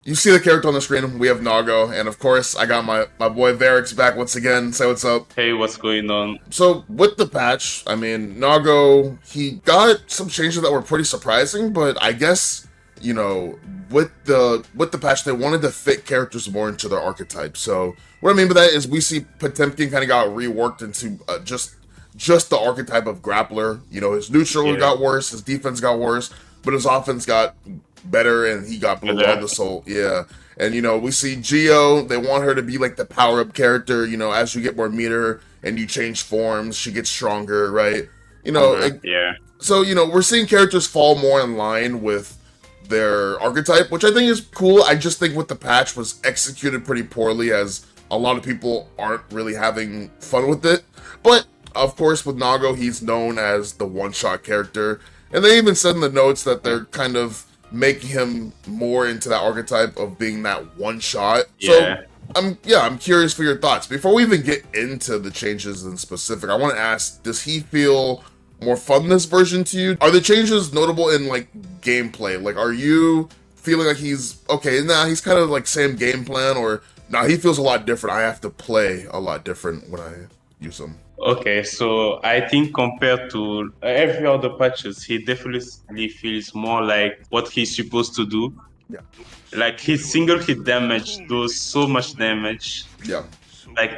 You see the character on the screen. We have Nago, and of course, I got my boy Verix back once again. Say what's up. Hey, what's going on? So with the patch, I mean, Nago, he got some changes that were pretty surprising, but I guess with the patch, they wanted to fit characters more into their archetype. So what I mean by that is we see Potemkin kind of got reworked into just the archetype of grappler. His neutral Yeah, got worse, his defense got worse, but his offense got better, and he got blue on better. the soul. Yeah. And we see Geo, they want her to be like the power up character, as you get more meter and you change forms, she gets stronger, right? You know, it, Yeah, so we're seeing characters fall more in line with their archetype, which I think is cool. I just think with the patch was executed pretty poorly, as a lot of people aren't really having fun with it. But of course, with Nago, he's known as the one-shot character, and they even said in the notes that they're kind of making him more into that archetype of being that one-shot. So yeah. I'm curious for your thoughts. Before we even get into the changes in specific, I want to ask, does he feel more fun this version to you? Are the changes notable in like gameplay? Like, are you feeling like he's okay? Nah, he's kind of like same game plan, or nah, he feels a lot different. I have to play a lot different when I use him. Okay, so I think compared to every other patches, he definitely feels more like what he's supposed to do. Yeah, Like his single hit damage does so much damage. yeah, Like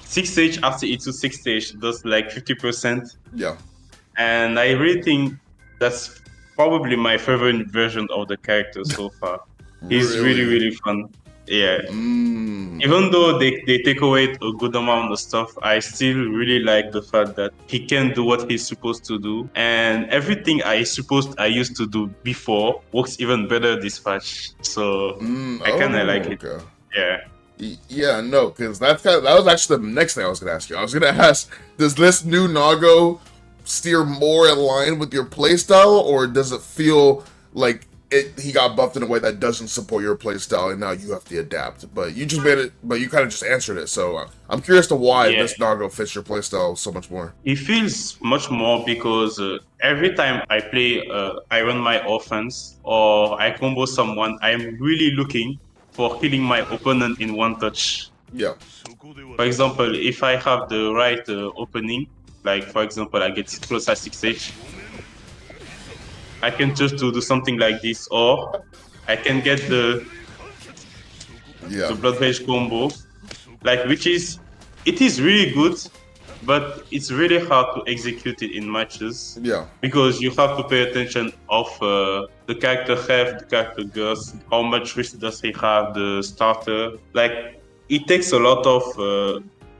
6 stage after E2 6 stage does like 50%. yeah. And I really think that's probably my favorite version of the character so far. He's really, Really? really fun. Yeah. Mm. Even though they take away a good amount of stuff, I still really like the fact that he can do what he's supposed to do. And everything I used to do before works even better this patch. So I kinda like Oh, it. okay. Yeah. Yeah, no, because that was actually the next thing I was gonna ask you. I was gonna ask, does this new Nago steer more in line with your playstyle, or does it feel like he got buffed in a way that doesn't support your playstyle, and now you have to adapt? But you just made it, but you kind of just answered it. So I'm curious to why Yeah. this Nago fits your playstyle so much more. It feels much more because every time I play, I run my offense or I combo someone, I'm really looking for killing my opponent in one touch. Yeah, For example, if I have the right opening, like for example, I get close at 6H, I can just do something like this, or I can get yeah, the blood rage combo, like it is really good, but it's really hard to execute it in matches yeah. because you have to pay attention of the character health, the character girth, how much risk does he have, the starter. Like it takes a lot of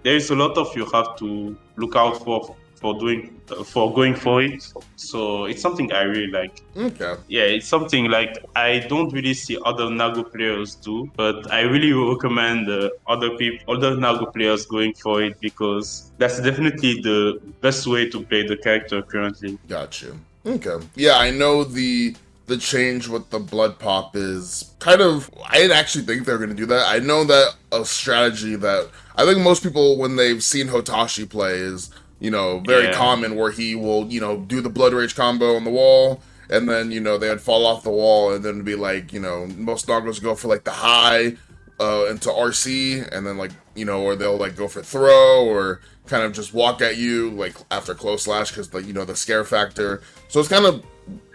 there is a lot of you have to look out for doing for going for it. So it's something I really like. Okay. Yeah, it's something like I don't really see other Nago players do, but I really recommend other Nago players going for it because that's definitely the best way to play the character currently. Gotcha. Okay. Yeah, I know the change with the blood pop is kind of. I didn't actually think they were going to do that. I know that a strategy that I think most people, when they've seen Hotashi play, is very Yeah, common, where he will do the blood rage combo on the wall, and then they'd fall off the wall, and then be like most doggos go for like the high into RC, and then like or they'll like go for throw, or kind of just walk at you like after close slash, because the scare factor. So it's kind of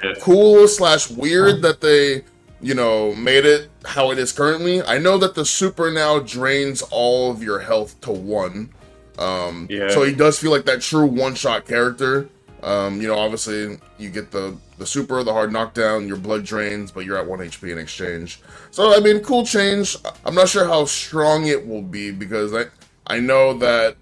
yeah, cool slash weird that they made it how it is currently. I know that the super now drains all of your health to one, so yeah, he does feel like that true one shot character. Obviously you get the super, the hard knockdown, your blood drains, but you're at 1 HP in exchange. So I mean, cool change. I'm not sure how strong it will be, because I know that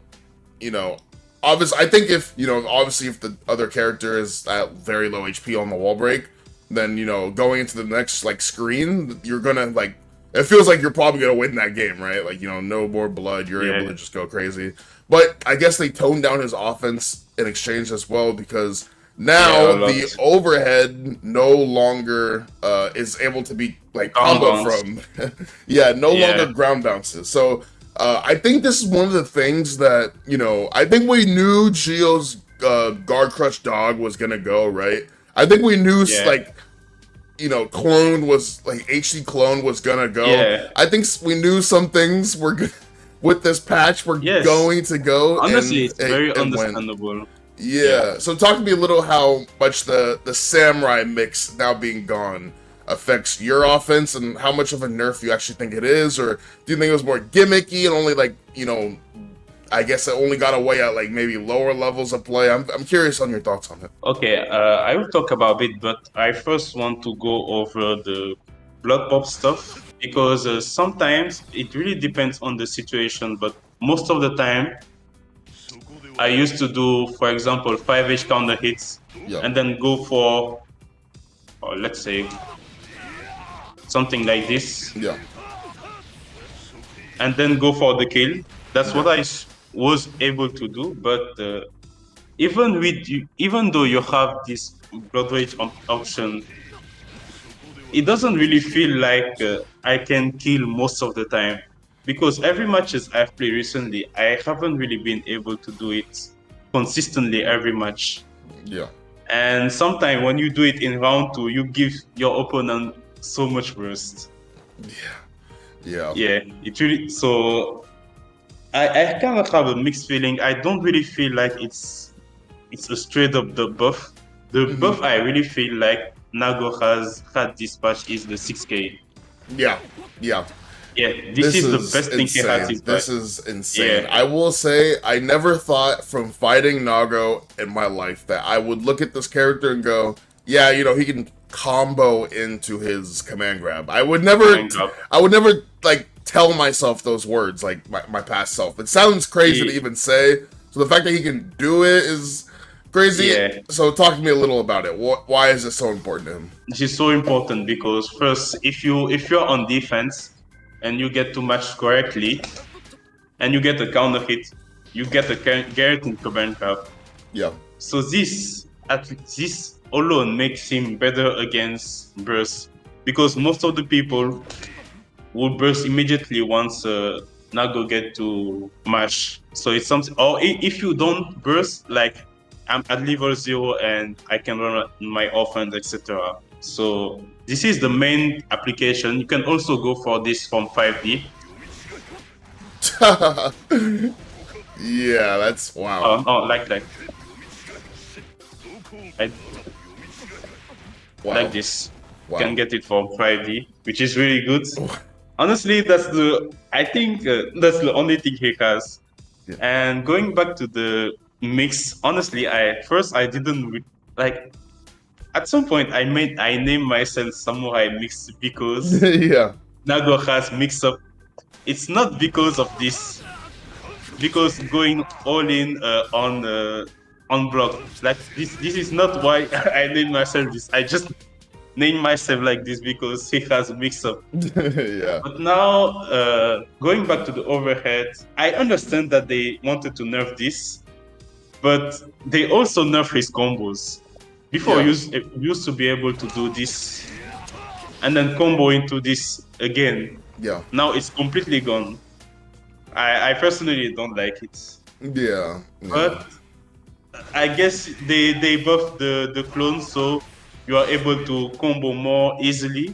you know obviously, I think if obviously if the other character is at very low HP on the wall break, then going into the next like screen, you're gonna like, it feels like you're probably gonna win that game, right? Like no more blood, you're able yeah, to just go crazy. But I guess they toned down his offense in exchange as well, because yeah, now a the lot. overhead no longer is able to be like Down combo bounce. from. Yeah, no longer Yeah, ground bounces. So I think this is one of the things that I think we knew Geo's guard crush dog was gonna go right. I think we knew yeah, like clone was like HD clone was gonna go. Yeah. I think we knew some things were with this patch were Yes. going to go. Honestly, and it's very went. understandable. Yeah. So talk to me a little how much the samurai mix now being gone affects your offense and how much of a nerf you actually think it is, or do you think it was more gimmicky and only like, I guess it only got away at like maybe lower levels of play? I'm curious on your thoughts on it. Okay, I will talk about it, but I first want to go over the blood pop stuff because sometimes it really depends on the situation, but most of the time I used to do, for example, 5H counter hits and then go for, let's say, something like this. Yeah. And then go for the kill. That's what I was able to do, but even though you have this blood rage option, it doesn't really feel like I can kill most of the time, because every matches I've played recently, I haven't really been able to do it consistently every match. Yeah. And sometimes when you do it in round 2, you give your opponent so much burst. Yeah. It really, so I kind of have a mixed feeling. I don't really feel like it's a straight up the buff. The buff I really feel like Nago has had this patch is the 6k. Yeah. This is the best thing he has. This is insane. I will say, I never thought from fighting Nago in my life that I would look at this character and go, yeah, he can combo into his command grab. I would never like tell myself those words, like my past self. It sounds crazy to even say. So the fact that he can do it is crazy. Yeah. So talk to me a little about it. Why is it so important to him? This is so important because first, if you're on defense and you get to match correctly and you get a counter hit, you get a guaranteed command grab. Yeah. So this alone makes him better against burst, because most of the people will burst immediately once Nago get to match. So it's something, or if you don't burst, like I'm at level 0 and I can run my offense, etc. So this is the main application. You can also go for this from 5D. Yeah, that's wow. Like this. Wow. You can get it from 5D, which is really good. Honestly, I think that's the only thing he has. Yeah. And going back to the mix, honestly, I didn't like. At some point, I named myself Samurai Mix because Nago has mix up. It's not because of this, because going all in on block. Like this is not why I named myself this. I just named myself like this because he has mix up. Yeah. But now, going back to the overhead, I understand that they wanted to nerf this, but they also nerf his combos. Before, you used to be able to do this and then combo into this again. Yeah. Now it's completely gone. I personally don't like it. Yeah. But I guess they buffed the clone, so you are able to combo more easily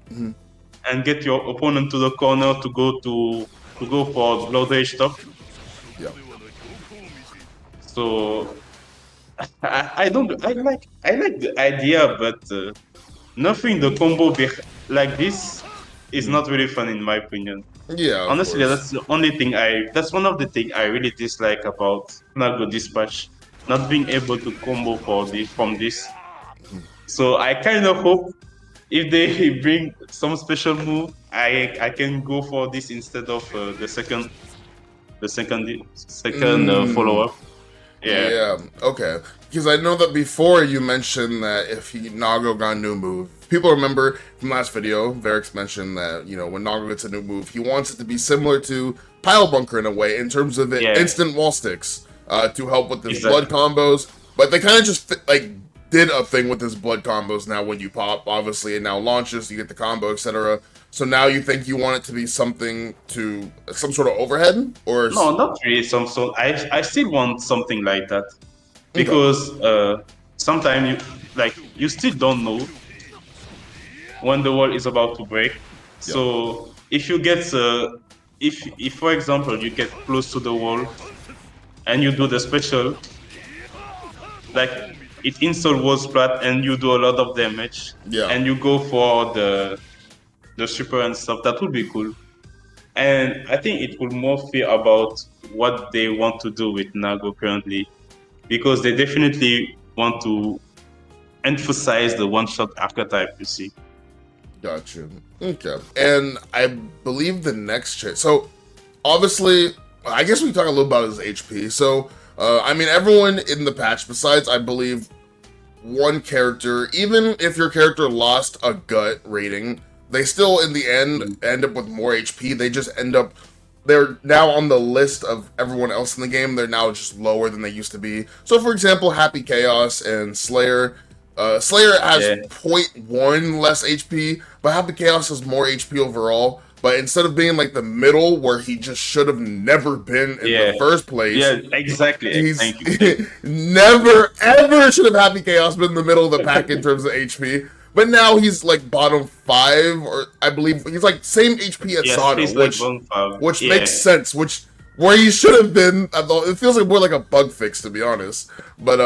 and get your opponent to the corner to go for blood rage top. Yeah. So I like the idea, but nerfing the combo like this is not really fun in my opinion. Yeah. Honestly, that's the only thing that's one of the things I really dislike about Nago Dispatch, not being able to combo from this. So I kind of hope if they bring some special move, I can go for this instead of the second follow-up. Yeah. Okay. Because I know that before you mentioned that if Nago got a new move, people remember from last video, Verix mentioned that, when Nago gets a new move, he wants it to be similar to Pile Bunker in a way, in terms of instant wall sticks to help with his blood combos. But they kind of just did a thing with his blood combos now when you pop, obviously, and now launches, you get the combo, etc. So now you think you want it to be some sort of overhead, or no, not really. I still want something like that, because sometimes you still don't know when the wall is about to break. So if you get if for example you get close to the wall and you do the special, like it install wall splat and you do a lot of damage, and you go for the super and stuff, that would be cool. And I think it will more feel about what they want to do with Nago currently, because they definitely want to emphasize the one-shot archetype, you see. Gotcha. Okay. And I believe the next change. So, obviously, I guess we can talk a little about his HP. So, I mean, everyone in the patch, besides, I believe, one character, even if your character lost a gut rating, they still, in the end up with more HP. They just end up, they're now on the list of everyone else in the game. They're now just lower than they used to be. So, for example, Happy Chaos and Slayer. Slayer has 0.1 less HP, but Happy Chaos has more HP overall. But instead of being like the middle where he just should have never been in the first place. Yeah, exactly. Thank you. Never, ever should have Happy Chaos been in the middle of the pack in terms of HP. But now he's like bottom 5, or I believe he's like same HP as Sado, which makes sense, where he should have been. It feels like more like a bug fix, to be honest. But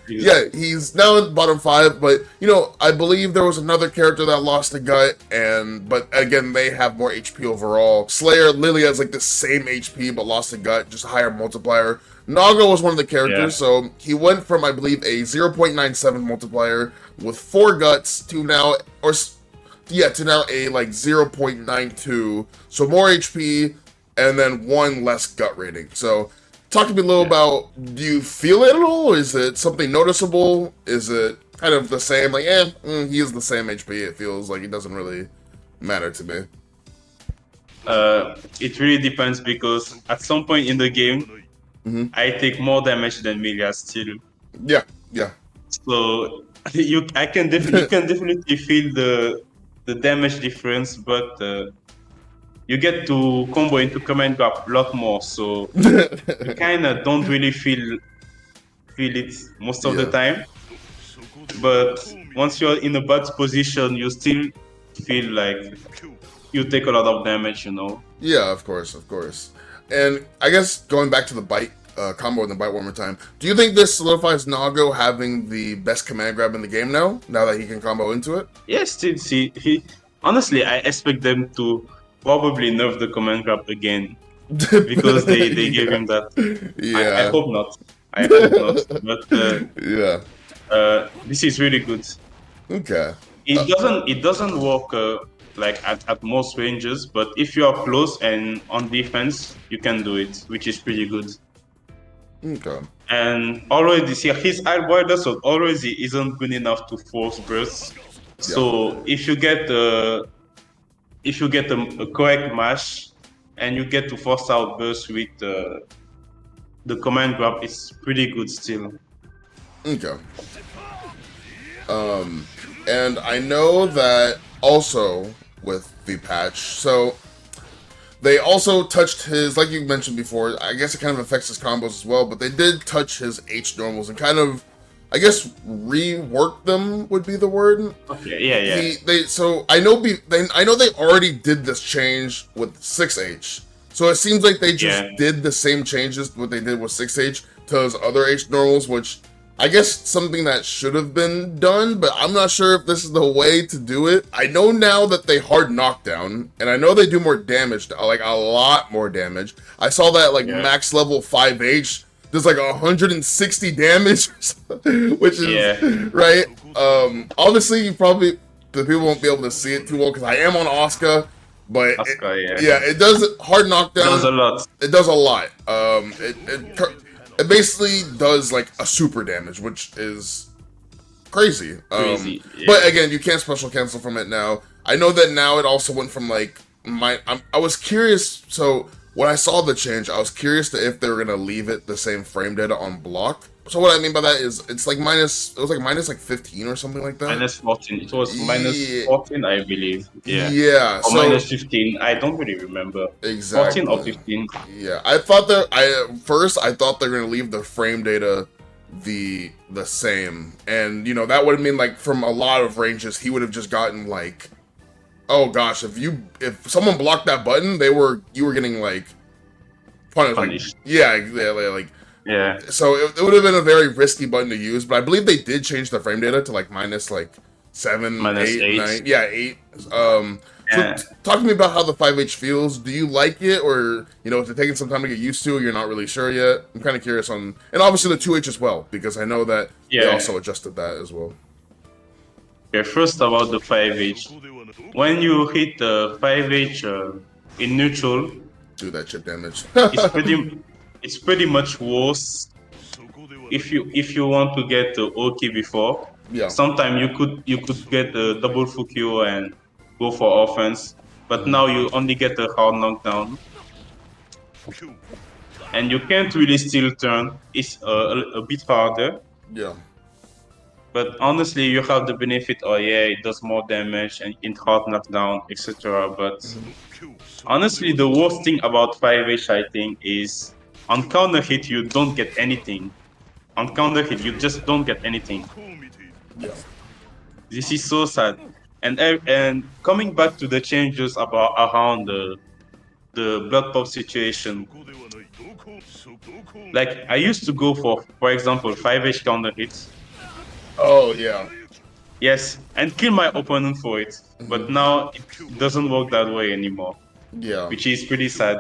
yeah, he's now at bottom 5. But you know, I believe there was another character that lost a gut, but again, they have more HP overall. Slayer literally has like the same HP but lost a gut, just a higher multiplier. Nago was one of the characters, so he went from, I believe, a 0.97 multiplier with 4 guts to now, to now a like 0.92. So more HP. And then 1 less gut rating. So, talk to me a little about, do you feel it at all? Is it something noticeable? Is it kind of the same? Like, he is the same HP. It feels like it doesn't really matter to me. It really depends, because at some point in the game, I take more damage than Milia still. Yeah. So, you can definitely feel the damage difference, but you get to combo into command grab a lot more, so you kind of don't really feel it most of the time. But once you're in a bad position, you still feel like you take a lot of damage, you know? Yeah, of course. And I guess going back to the bite combo and the bite one more time, do you think this solidifies Nago having the best command grab in the game now that he can combo into it? Yes, still, see, honestly, I expect them to probably nerf the command grab again, because they gave him that. I hope not. But this is really good. Okay. It doesn't work like at most ranges, but if you are close and on defense, you can do it, which is pretty good. Okay. And already, see, his Alboida already isn't good enough to force bursts. So if you get a correct mash and you get to force out burst with the command grab, it's pretty good still. Okay. And I know that also with the patch, so they also touched his, like you mentioned before, I guess it kind of affects his combos as well, but they did touch his H normals and kind of, I guess, rework them would be the word. Okay, yeah. So I know they already did this change with 6H. So it seems like they just did the same changes what they did with 6H to his other H normals, which I guess something that should have been done, but I'm not sure if this is the way to do it. I know now that they hard knockdown, and I know they do more damage, like a lot more damage. I saw that max level 5H does like 160 damage, which is right. Obviously, the people won't be able to see it too well because I am on Asuka, but it does hard knockdown. It does a lot. It basically does like a super damage, which is crazy. But again, you can't special cancel from it now. I know that now it also went from like I was curious. So when I saw the change, I was curious if they were gonna leave it the same frame data on block. So what I mean by that is it's like minus 15 or something like that. Minus 14. It was minus 14, I believe. Yeah. Or minus 15. I don't really remember. Exactly. 14 or 15. Yeah. I thought I thought they were gonna leave the frame data the same, and you know that would have mean like from a lot of ranges he would have just gotten like Oh gosh, if someone blocked that button, you were getting like punished. Punished. Like Yeah. so it would have been a very risky button to use, but I believe they did change the frame data to like minus like 7, Minus 8, eight. 9. Yeah, 8. So Yeah. talk to me about how the 5H feels. Do you like it, or is it taking some time to get used to? You're not really sure yet. I'm kind of curious on, and obviously the 2H as well, because I know that they Yeah. also adjusted that as well. Okay, first about the 5H. When you hit the 5H in neutral, Do that chip damage. it's pretty much worse if you want to get the OK before. Yeah. Sometimes you could get a double Fukio and go for offense, but now you only get a hard knockdown, and you can't really still turn. It's a bit harder. Yeah. But honestly, you have the benefit. Oh yeah, it does more damage and in hard knockdown, etc. But honestly, the worst thing about 5H, I think, is on counter hit you don't get anything. On counter hit, you just don't get anything. Yeah. This is so sad. And coming back to the changes around the blood pop situation, like I used to go for example, 5H counter hits. Oh yeah. Yes, and kill my opponent for it. But now it doesn't work that way anymore, Yeah. which is pretty sad.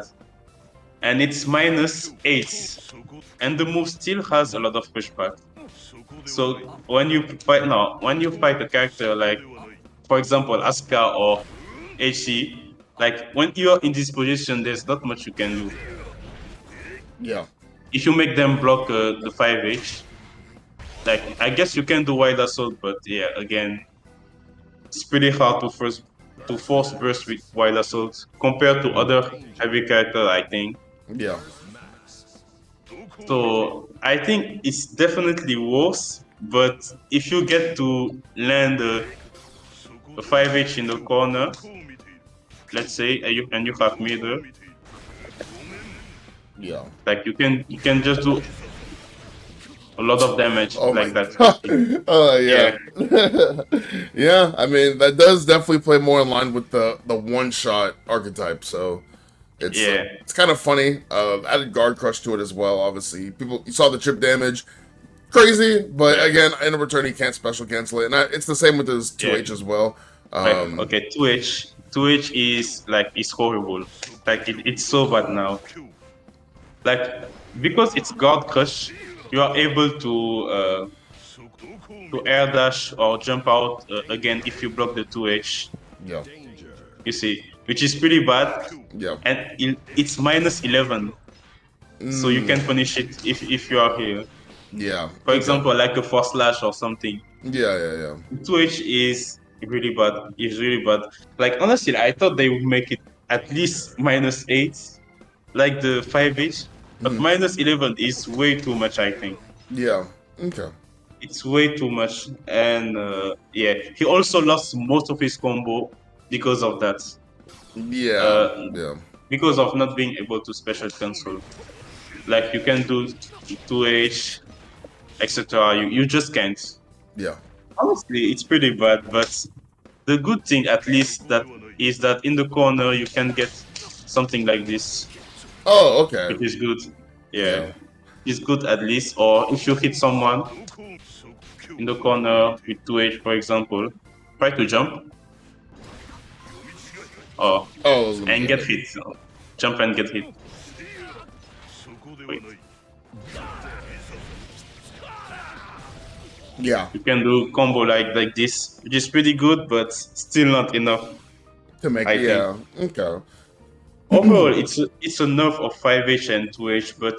And it's -8, and the move still has a lot of pushback. So when you fight a character like, for example, Asuka or HC, like when you're in this position, there's not much you can do. Yeah. If you make them block the 5H, like I guess you can do Wild Assault, but yeah, again, it's pretty hard to force burst with Wild Assault compared to other heavy characters, I think. Yeah. So I think it's definitely worse, but if you get to land a 5H in the corner, let's say, and you have middle, Yeah. like you can just do a lot of damage like that. Oh yeah. Yeah, I mean that does definitely play more in line with the one shot archetype, so it's kind of funny. Added guard crush to it as well. Obviously, you saw the chip damage, crazy, but again, in return, you can't special cancel it, and it's the same with his 2H as well. Okay, 2H is horrible. Like it's so bad now. Like because it's guard crush, you are able to air dash or jump out again if you block the 2H. Yeah. You see, which is pretty bad. Yeah. And it's -11, so you can punish it if you are here. Yeah. For example, like a force slash or something. Yeah. 2H is really bad. It's really bad. Like honestly, I thought they would make it at least -8, like the 5H. But -11 is way too much, I think. Yeah. Okay. It's way too much, and he also lost most of his combo because of that. Yeah. Because of not being able to special cancel. Like you can do 2H, etc. You just can't. Yeah. Honestly, it's pretty bad, but the good thing at least is that in the corner you can get something like this. Oh, okay. Which is good. Yeah. It's good at least. Or if you hit someone in the corner with 2H, for example, try to jump. And get hit. Jump and get hit. Wait. Yeah. You can do combo like this, which is pretty good, but still not enough to make it. Yeah. Okay. Overall, it's a nerf of 5H and 2H, but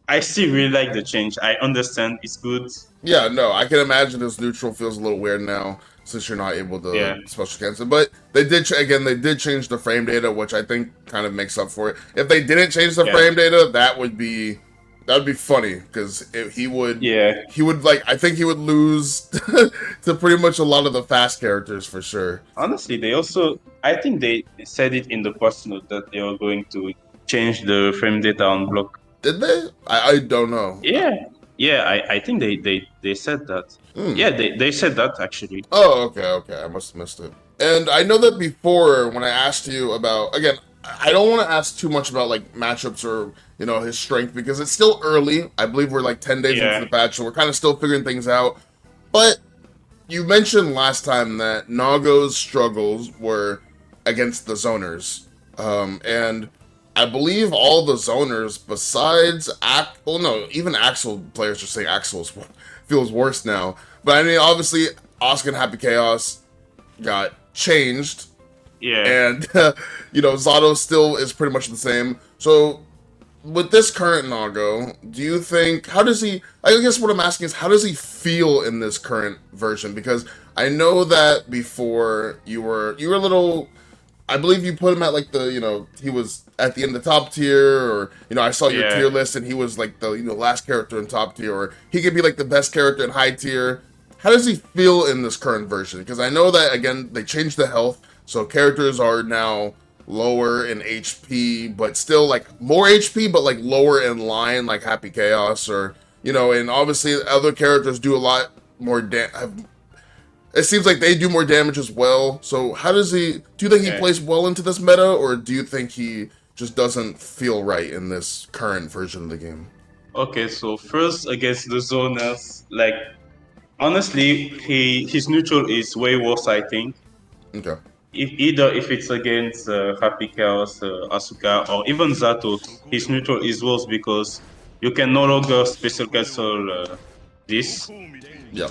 I still really like the change. I understand it's good. Yeah, no, I can imagine this neutral feels a little weird now since you're not able to special cancel. But they did change the frame data, which I think kind of makes up for it. If they didn't change the frame data, that would be funny because he would I think he would lose to pretty much a lot of the fast characters for sure. Honestly, I think they said it in the post note that they are going to change the frame data on block. Did they? I don't know. Yeah, I think they said that. Yeah, they said that actually. Oh, okay, I must have missed it. And I know that before when I asked you about, again, I don't want to ask too much about like matchups or his strength because it's still early. I believe we're like 10 days into Yeah, the patch, so we're kind of still figuring things out. But you mentioned last time that Nago's struggles were against the zoners, and I believe all the zoners besides well, no, even Axel players are saying feels worse now. But I mean, obviously, Oscar and Happy Chaos got changed, yeah. and Zato still is pretty much the same. So with this current Nago, do you think how does he? I guess what I'm asking is how does he feel in this current version? Because I know that before you were a little. I believe you put him at like he was at the end of the top tier, or I saw your Yeah. tier list and he was like the last character in top tier, or he could be like the best character in high tier. How does he feel in this current version? Because I know that again they changed the health, so characters are now lower in HP, but still like more HP, but like lower in line, like Happy Chaos, or and obviously other characters do a lot more it seems like they do more damage as well. So how does he? Do you think he Yeah. plays well into this meta, or do you think he just doesn't feel right in this current version of the game? Okay, so first against the zoners, like honestly, his neutral is way worse, I think. Okay. If it's against Happy Chaos, Asuka, or even Zato, his neutral is worse because you can no longer special cancel this. Yeah.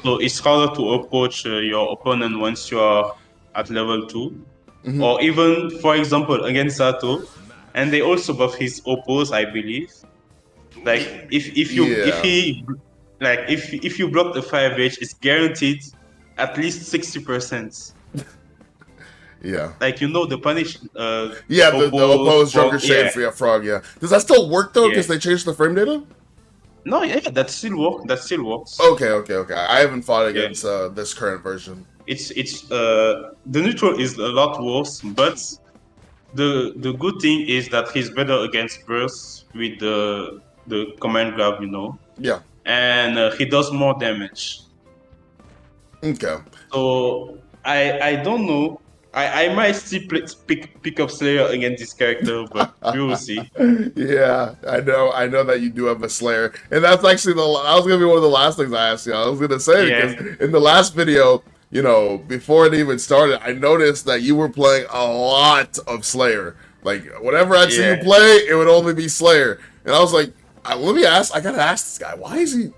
So it's harder to approach your opponent once you are at level 2. Or even, for example, against Zato, and they also buff his oppos, I believe. Like if Yeah. he like if you block the 5H, it's guaranteed at least 60%. Yeah. Like the punish Yeah. The oppos opposed Joker frog, Shade yeah. Frog. Yeah. Does that still work though? Yeah. Because they changed the frame data. No, yeah, that still works. That still works. Okay. Okay. Okay. I haven't fought Yeah. against this current version. It's the neutral is a lot worse, but the good thing is that he's better against bursts with the command grab, Yeah. and he does more damage. Okay. So I don't know. I might still pick up Slayer against this character, but we will see. Yeah, I know that you do have a Slayer, and that's actually that was gonna be one of the last things I asked you. I was gonna say because Yeah, in the last video, before it even started, I noticed that you were playing a lot of Slayer. Like whenever I'd see you yeah, play, it would only be Slayer, and I was like, let me ask. I gotta ask this guy why is he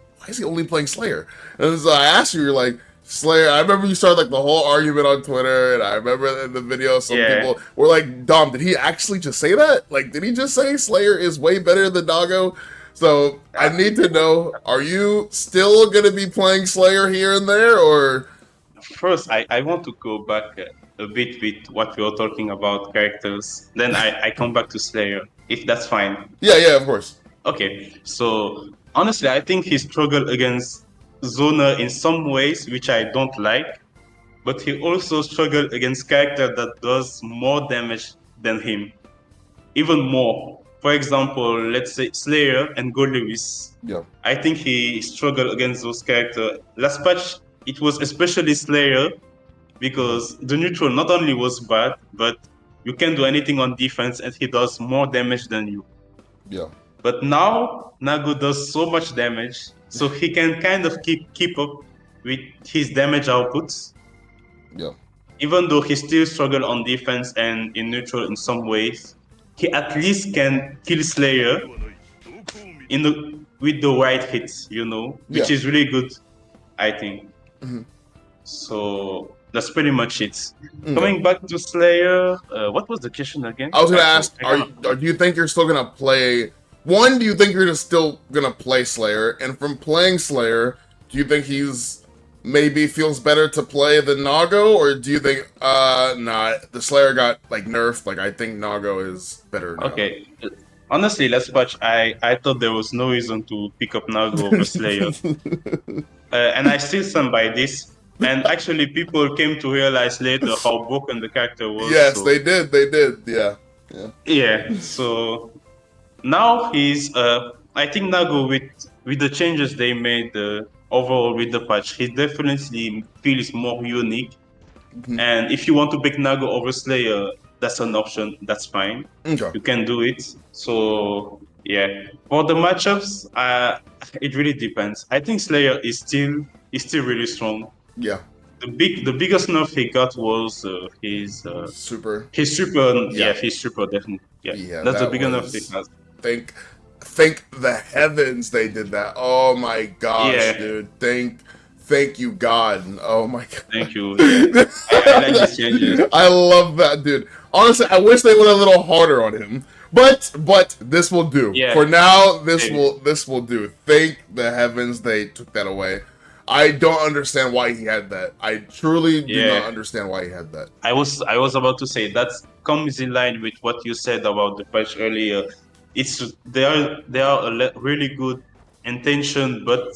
only playing Slayer? And so I asked you, you're like. Slayer. I remember you started like the whole argument on Twitter, and I remember in the video some yeah. people were like, "Dom, did he actually just say that? Like, did he just say Slayer is way better than Nago?" So I need to know: are you still gonna be playing Slayer here and there, or? First, I want to go back a bit with what we were talking about characters. Then I come back to Slayer, if that's fine. Yeah, yeah, of course. Okay, so honestly, I think he struggled against Zona in some ways, which I don't like, but he also struggled against character that does more damage than him, even more. For example, let's say Slayer and Gold Lewis. Yeah, I think he struggled against those characters. Last patch, it was especially Slayer because the neutral not only was bad, but you can do anything on defense and he does more damage than you. yeah, But now Nago does so much damage, so he can kind of keep up with his damage outputs, yeah, even though he still struggles on defense and in neutral in some ways. He at least can kill Slayer with the right hits, which yeah. is really good, I think. So that's pretty much it. Coming back to Slayer, what was the question again? I was gonna ask: I kinda do you think you're still gonna play? One, do you think you're still gonna play Slayer? And from playing Slayer, do you think he's maybe feels better to play than Nago, or do you think nah, the Slayer got like nerfed? Like I think Nago is better now. Okay. Honestly, last patch, I thought there was no reason to pick up Nago over Slayer. And I still stand by this. And actually, people came to realize later how broken the character was. Yes, So, they did. They did. Yeah. Yeah. yeah. So now I think Nago, with the changes they made overall with the patch, he definitely feels more unique. And if you want to pick Nago over Slayer, that's an option. That's fine. Okay. You can do it. So yeah, for the matchups, it really depends. I think Slayer is still really strong. Yeah. The biggest nerf he got was Super. his super. Yeah. His super definitely. Yeah, Yeah, that's the that biggest nerf he was. has. Thank the heavens they did that. Oh my gosh, Yeah. dude. Thank you, God. Oh my God. Thank you. Yeah. I like these changes. I love that, dude. Honestly, I wish they went a little harder on him. But this will do. Yeah. For now, this Hey. will do. Thank the heavens they took that away. I don't understand why he had that. I truly do not understand why he had that. I was about to say that comes in line with what you said about the patch earlier. They are really good intention, but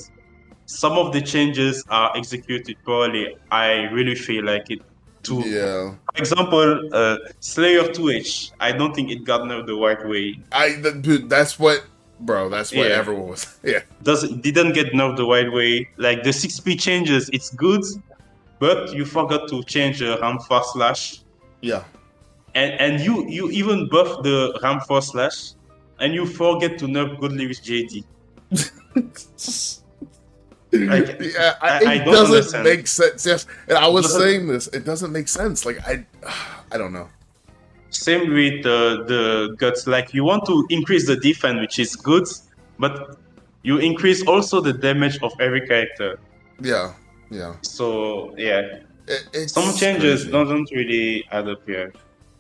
some of the changes are executed poorly. I really feel like it too. Yeah. For example, Slayer 2H. I don't think it got nerfed the right way. Dude, that's what everyone was. Yeah. Didn't get nerfed the right way. Like the 6P changes, it's good, but you forgot to change the ram fast slash. Yeah. And you even buff the ram force slash, and you forget to nerf Godly with JD. Like, yeah, I it don't doesn't understand. make sense. Yes, and I was saying this. It doesn't make sense. Like I don't know. Same with the guts. Like you want to increase the defense, which is good, but you increase also the damage of every character. Yeah, yeah. So yeah, It's some changes crazy. don't really add up here.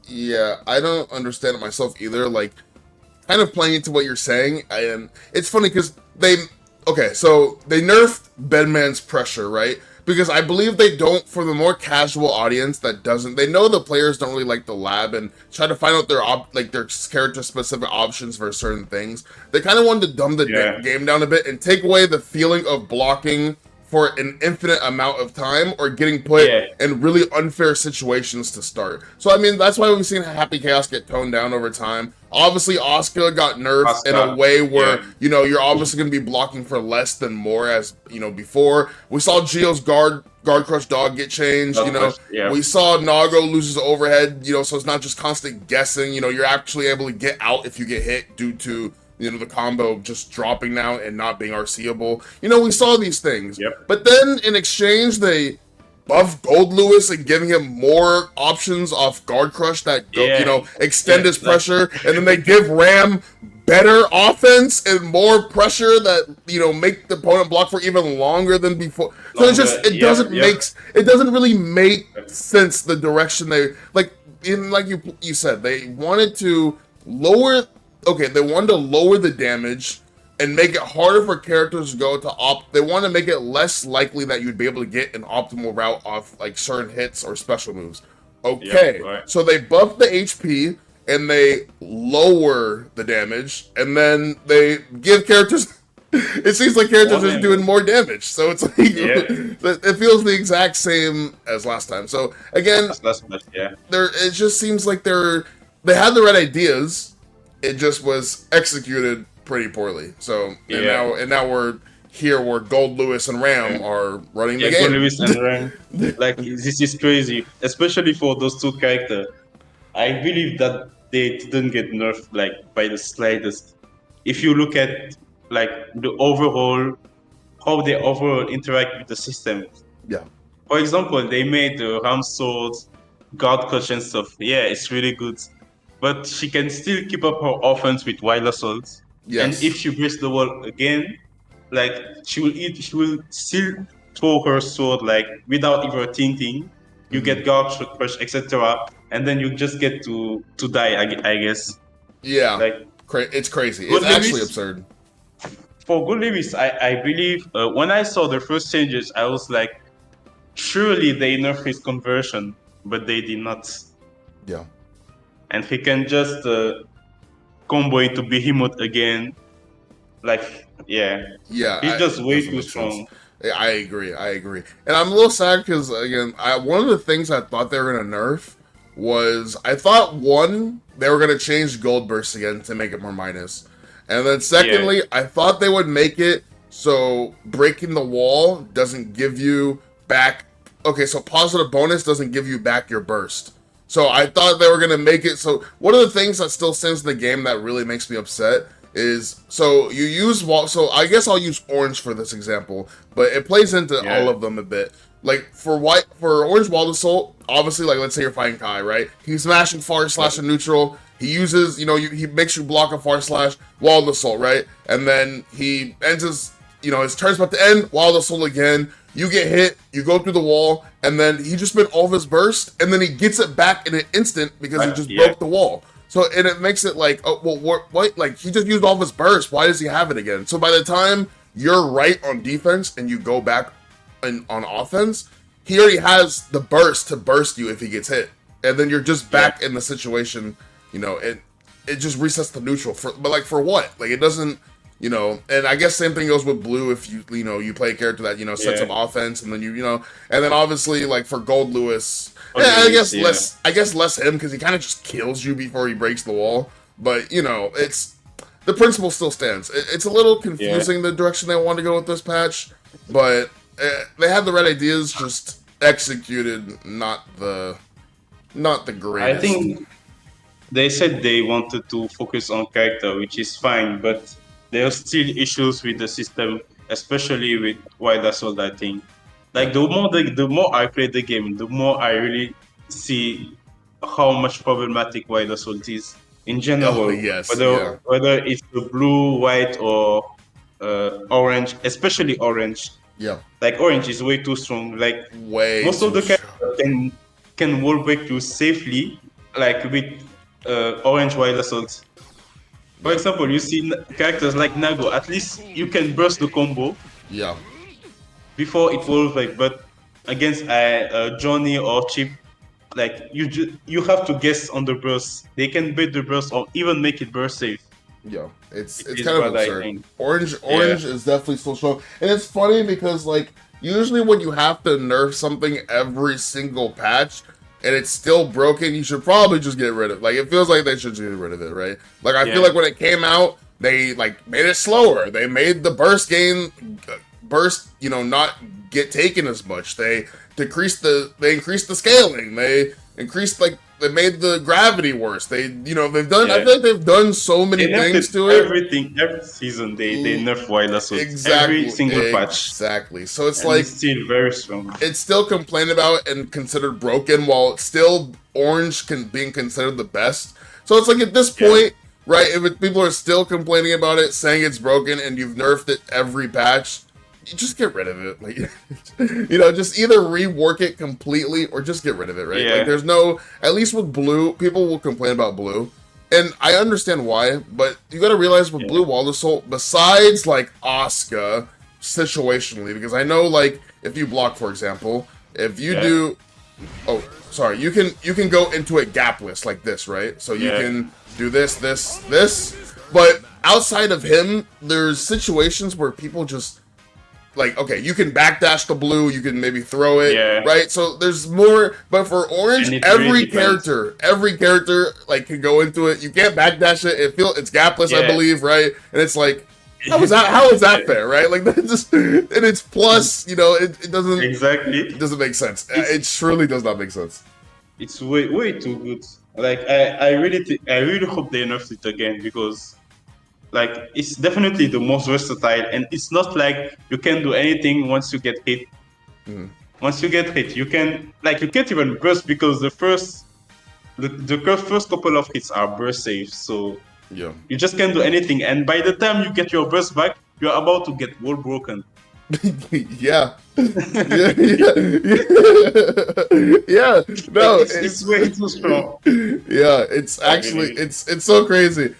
Yeah, I don't understand it myself either. Like, kind of playing into what you're saying, and it's funny because so they nerfed Bedman's pressure, right? Because I believe they don't, for the more casual audience that doesn't, they know the players don't really like the lab and try to find out their character specific options for certain things. They kind of wanted to dumb the game down a bit and take away the feeling of blocking for an infinite amount of time or getting put in really unfair situations to start. So, I mean, that's why we've seen Happy Chaos get toned down over time. Obviously, Asuka got nerfed in a way where, you're obviously going to be blocking for less than more as, before. We saw Gio's Guard Crush Dog get changed, We saw Nago lose his overhead, so it's not just constant guessing, you're actually able to get out if you get hit due to the combo just dropping now and not being RCable. We saw these things. But then in exchange, they buff Gold Lewis and giving him more options off Guard Crush that, extend his pressure. And then they give Ram better offense and more pressure that, make the opponent block for even longer than before. So it's just, it doesn't really make sense the direction they, like you said, they wanted to lower the damage and make it harder for characters to go to they want to make it less likely that you'd be able to get an optimal route off like certain hits or special moves. So they buff the HP and they lower the damage and then they give characters it seems like characters are doing more damage, so it's like it feels the exact same as last time. So again, it just seems like they had the right ideas. It just was executed pretty poorly. So and now we're here where Gold Lewis and Ram are running the game. Gold Lewis and Ram, like this is crazy, especially for those two characters. I believe that they didn't get nerfed like by the slightest. If you look at like the overall how they overall interact with the system. Yeah. For example, they made the Ram sword, guard clutch and stuff. Yeah, it's really good. But she can still keep up her offense with wild assault. Yes. And if she breaks the wall again, like she will still throw her sword like without even thinking. You get guard crush, etc. And then you just get to die, I guess. Yeah. Like it's crazy. It's actually absurd. For Good Lewis, I believe when I saw the first changes, I was like, surely they nerfed his conversion, but they did not. Yeah. And he can just combo into Behemoth again. Like, yeah. He's just way too strong. I agree. And I'm a little sad because, again, one of the things I thought they were going to nerf was, I thought, one, they were going to change Gold Burst again to make it more minus. And then secondly, I thought they would make it so breaking the wall doesn't give you back okay, so positive bonus doesn't give you back your burst. So I thought they were gonna make it so one of the things that still stands in the game that really makes me upset is so you use so I guess I'll use orange for this example, but it plays into all of them a bit. Like for orange wall assault, obviously like let's say you're fighting Kai, right? He's smashing far slash and neutral. He uses, he makes you block a far slash wall assault, right? And then he ends his his turn's about to end, wall assault again. You get hit, you go through the wall, and then he just spent all of his burst, and then he gets it back in an instant because he just broke the wall. So, and it makes it like, oh, well, what? Like, he just used all of his burst. Why does he have it again? So by the time you're right on defense and you go back on offense, he already has the burst to burst you if he gets hit. And then you're just back in the situation, it just resets the neutral. But like, for what? Like, it doesn't, and I guess same thing goes with blue if you play a character that, sets up offense, and then and then obviously like for Gold Lewis, I guess less him because he kind of just kills you before he breaks the wall. But it's the principle still stands. It's a little confusing the direction they want to go with this patch, but they had the right ideas, just executed not the greatest. I think they said they wanted to focus on character, which is fine, but there are still issues with the system, especially with Wild Assault, I think. Like, the more I play the game, the more I really see how much problematic Wild Assault is in general. Whether it's the blue, white, or orange, especially orange. Yeah. Like, orange is way too strong. Like, most of the characters can wall break you safely, like with orange Wild Assault. For example, you see characters like Nago, at least you can burst the combo. Yeah. Before it will break, but against Johnny or Chip, like you have to guess on the burst. They can bait the burst or even make it burst safe. Yeah, it's kind of absurd. Orange is definitely still strong, and it's funny because like usually when you have to nerf something every single patch, and it's still broken, you should probably just get rid of it. Like, it feels like they should get rid of it, right? Like, I feel like when it came out, they, like, made it slower. They made the burst not get taken as much. They increased the scaling. They increased, like, they made the gravity worse. They've done, I feel like they've done so many things to it. Every season they nerf Wild Assault. Exactly. Every single patch. Exactly. So it's like, it's still very strong. It's still complained about and considered broken, while it's still orange being considered the best. So it's like at this point, right, if people are still complaining about it, saying it's broken, and you've nerfed it every patch, you just get rid of it. Like, just either rework it completely or just get rid of it, right? Yeah. Like, there's no, at least with blue, people will complain about blue. And I understand why, but you gotta realize with blue Wall Assault, besides, like, Asuka, situationally, because I know, like, if you block, for example, if you do... Oh, sorry, you can go into it gapless, like this, right? So you can do this, but outside of him, there's situations where people just... Like, okay, you can backdash the blue, you can maybe throw it, right? So there's more, but for orange, every character, like, can go into it. You can't backdash it. It's gapless, I believe, right? And it's like, how is that fair, right? Like, that just, and it's plus, it doesn't... Exactly. It doesn't make sense. It truly does not make sense. It's way too good. Like, I really hope they nerf it again, because... Like, it's definitely the most versatile, and it's not like you can do anything once you get hit. Once you get hit, you can't even burst, because the first couple of hits are burst safe, so you just can't do anything. And by the time you get your burst back, you're about to get wall broken. Yeah. No, it's way too strong. Yeah, it's actually it's so crazy.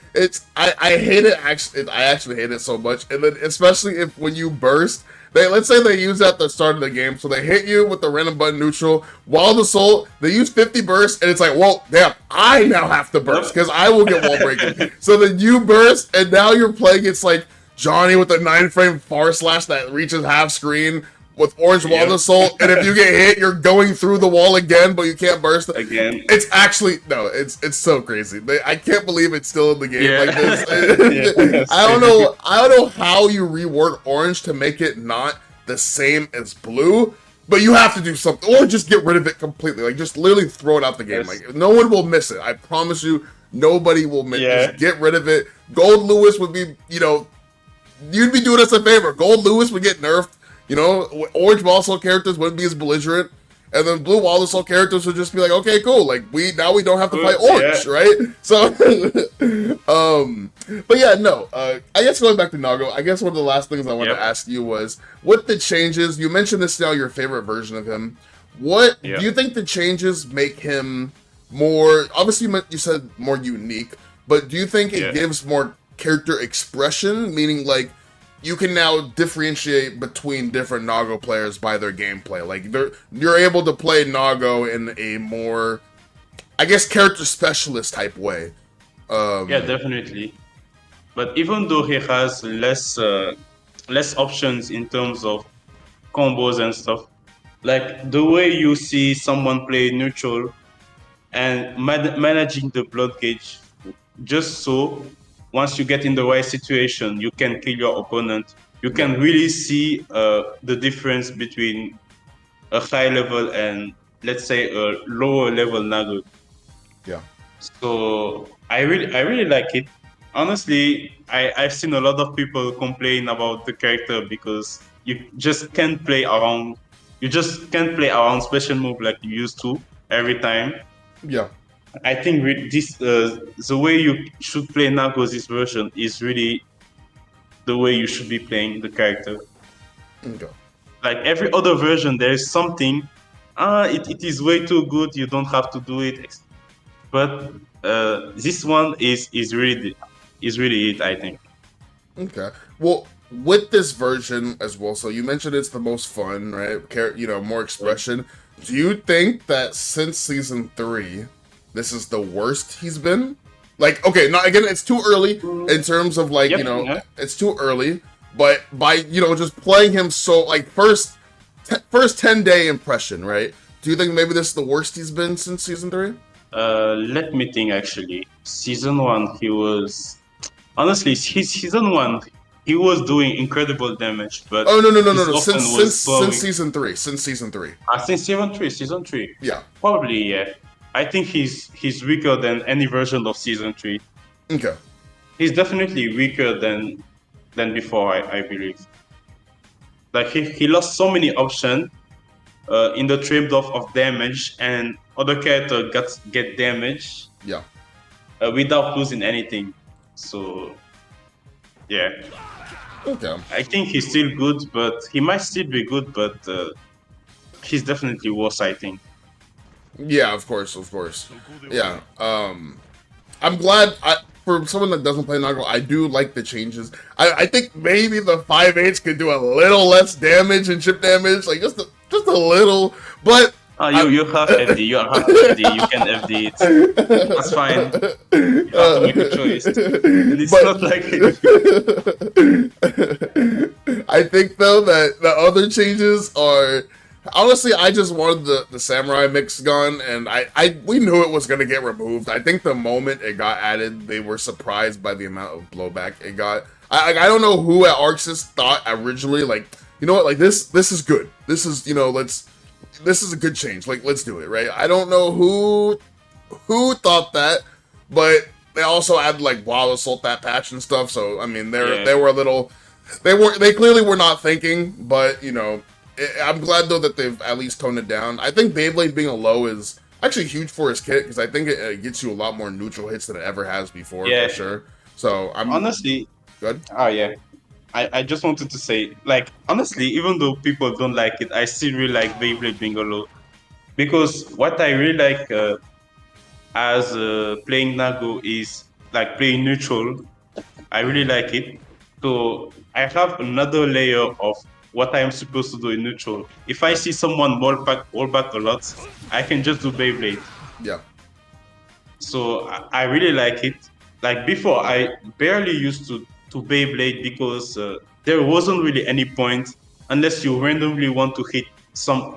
I hate it. I actually hate it so much. And then especially when you burst, let's say they use that at the start of the game, so they hit you with the random button neutral. Wild Assault, they use 50 bursts, and it's like, well, damn, I now have to burst because I will get wall breaking. So then you burst, and now you're playing. It's like Johnny with a 9-frame far slash that reaches half screen with orange Wall Assault, and if you get hit, you're going through the wall again, but you can't burst again. It's actually it's so crazy. I can't believe it's still in the game like this. I don't know how you rework orange to make it not the same as blue, But you have to do something, or just get rid of it completely. Like, just literally throw it out the game. Yes. Like, no one will miss it. I promise you, nobody will miss it. Yeah. Just get rid of it. Gold Lewis would be, you'd be doing us a favor. Gold Lewis would get nerfed. Orange Balsall characters wouldn't be as belligerent. And then Blue Wallace characters would just be like, okay, cool. Like, we don't have to fight Orange, right? So, but yeah, no. I guess going back to Nago, I guess one of the last things I wanted to ask you was, what the changes, you mentioned this now, your favorite version of him. What do you think the changes make him more, obviously you said more unique, but do you think it gives more character expression, meaning like, you can now differentiate between different Nago players by their gameplay. Like, you're able to play Nago in a more, I guess, character specialist type way. Yeah, definitely. But even though he has less options in terms of combos and stuff, like the way you see someone play neutral and managing the blood gauge, just so once you get in the right situation, you can kill your opponent. You can really see the difference between a high level and, let's say, a lower level Nago. Yeah. So I really like it. Honestly, I've seen a lot of people complain about the character because you just can't play around. You just can't play around special move like you used to every time. Yeah. I think with this, the way you should play Nago this version is really the way you should be playing the character. Okay. Like every other version, there is something. It is way too good. You don't have to do it. But this one is really it, I think. Okay. Well, with this version as well, so you mentioned it's the most fun, right? More expression. Do you think that since season 3, this is the worst he's been? Like, okay, not again, it's too early in terms of like, it's too early, but by, just playing him so, like, first 10-day impression, right? Do you think maybe this is the worst he's been since season 3? Let me think, actually. Season 1, he was... Honestly, season 1, he was doing incredible damage, but... Oh, no. Since season 3. Since season 3. Since season 3. Yeah. Probably, yeah. I think he's weaker than any version of season 3. Okay. He's definitely weaker than before, I believe. Like, he lost so many options in the trade-off of damage, and other character get damage without losing anything. So, yeah. Okay. I think he's still good, but he might still be good, but he's definitely worse, I think. Yeah, of course. Yeah. I'm glad, for someone that doesn't play Nago, I do like the changes. I think maybe the 5/8 could do a little less damage and chip damage, like just a little, but... you have FD, you can FD it. That's fine. You have to make a choice. And it's not like... I think, though, that the other changes are... Honestly, I just wanted the samurai mix gun, and we knew it was going to get removed. I think the moment it got added, they were surprised by the amount of blowback it got. I don't know who at Arxis thought originally, like, you know what, like, this is good. This is, this is a good change. Like, let's do it, right? I don't know who thought that, but they also added, like, Wild Assault that patch and stuff, so, I mean, they were a little... They clearly were not thinking, but, I'm glad, though, that they've at least toned it down. I think Beyblade being a low is actually huge for his kit, because I think it gets you a lot more neutral hits than it ever has before, for sure. So, I'm... Honestly... Good? Oh, yeah. I just wanted to say, like, honestly, even though people don't like it, I still really like Beyblade being a low. Because what I really like as playing Nago is, like, playing neutral. I really like it. So, I have another layer of what I am supposed to do in neutral. If I see someone wall back a lot, I can just do Beyblade. Yeah. So I really like it. Like before, I barely used to Beyblade because there wasn't really any point unless you randomly want to hit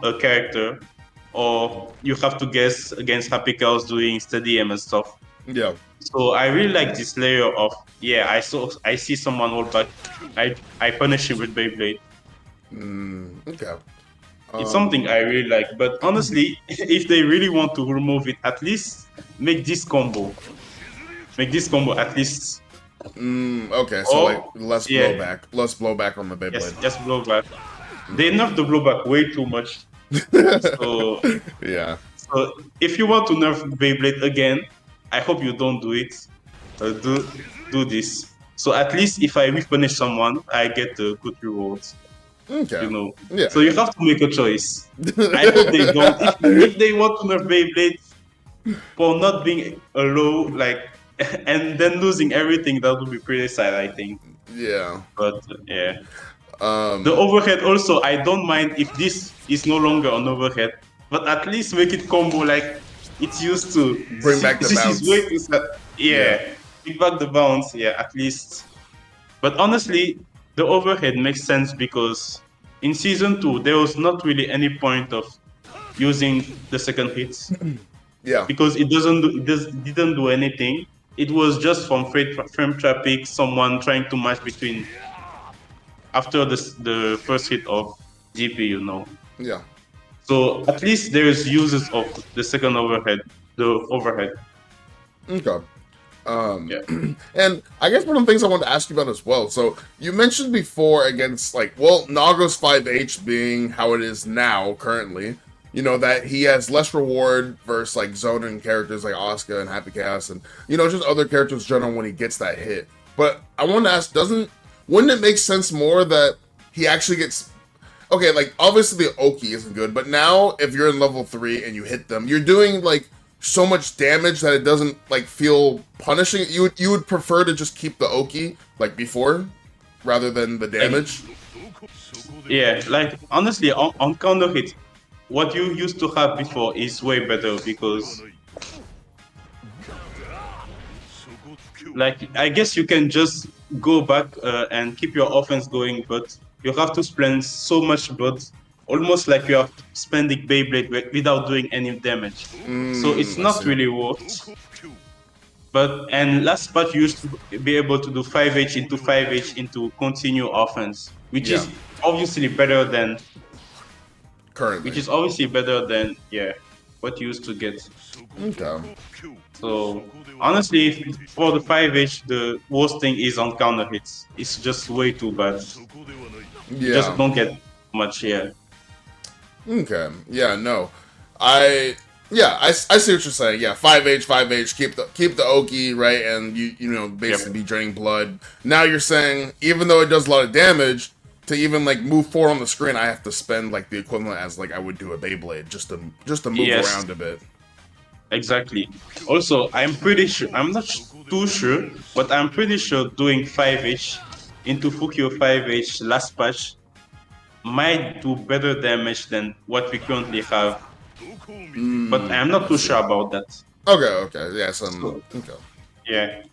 a character, or you have to guess against Happy Cows doing steady aim and stuff. Yeah. So I really like this layer of I see someone hold back, I punish him with Beyblade. Okay. It's something I really like. But honestly, if they really want to remove it, at least make this combo. Make this combo at least. Okay, so like Or less yeah, blowback on the yes, Beyblade. just blowback. They nerf the blowback way too much. So Yeah. so if you want to nerf Beyblade again, I hope you don't do it. Do this. So at least if I refinish someone, I get the good rewards. Okay. You know. Yeah. So you have to make a choice. I hope they don't. If they want to nerf Beyblade for not being a low, like, and then losing everything, that would be pretty sad, I think. Yeah. But yeah. The overhead also, I don't mind if this is no longer an overhead, but at least make it combo like it's used to. Bring back the This is bounce. way too sad. Yeah. Bring back the bounce, yeah, at least. But honestly, the overhead makes sense because in season 2 there was not really any point of using the second hits Yeah. because didn't do anything. It was just from frame traffic, someone trying to match between after the first hit of GP, you know. Yeah. So at least there's uses of the second the overhead. Okay. Yeah. And I guess one of the things I wanted to ask you about as well. So you mentioned before against Nago's 5H being how it is now currently. You know that he has less reward versus like zoning characters like Asuka and Happy Chaos and just other characters in general when he gets that hit. But I want to ask, wouldn't it make sense more that he actually gets okay? Like obviously the Oki isn't good, but now if you're in level 3 and you hit them, you're doing like so much damage that it doesn't like feel punishing. You would prefer to just keep the Oki like before rather than the damage. Yeah, like honestly, on counter hit, what you used to have before is way better because, like, I guess you can just go back and keep your offense going, but you have to spend so much blood, almost like you are spending Beyblade without doing any damage. So it's I not see. really worth. And last part, you used to be able to do 5H into 5H into continue offense, which Yeah. is obviously better than Currently. what you used to get. Okay. So honestly, for the 5H, the worst thing is on counter hits. It's just way too bad. You just Yeah. don't get much here. Okay. Yeah. No. I see what you're saying. Yeah, 5H, keep the Oki, right, and basically be draining blood. Now you're saying even though it does a lot of damage, to even like move forward on the screen, I have to spend like the equivalent as like I would do a Beyblade just to move Yes. around a bit. Exactly. Also, I'm pretty sure, I'm not too sure, but I'm pretty sure doing 5H into Fukio 5H last patch might do better damage than what we currently have. But I'm not too sure about that. Okay. Yeah, okay. Yeah.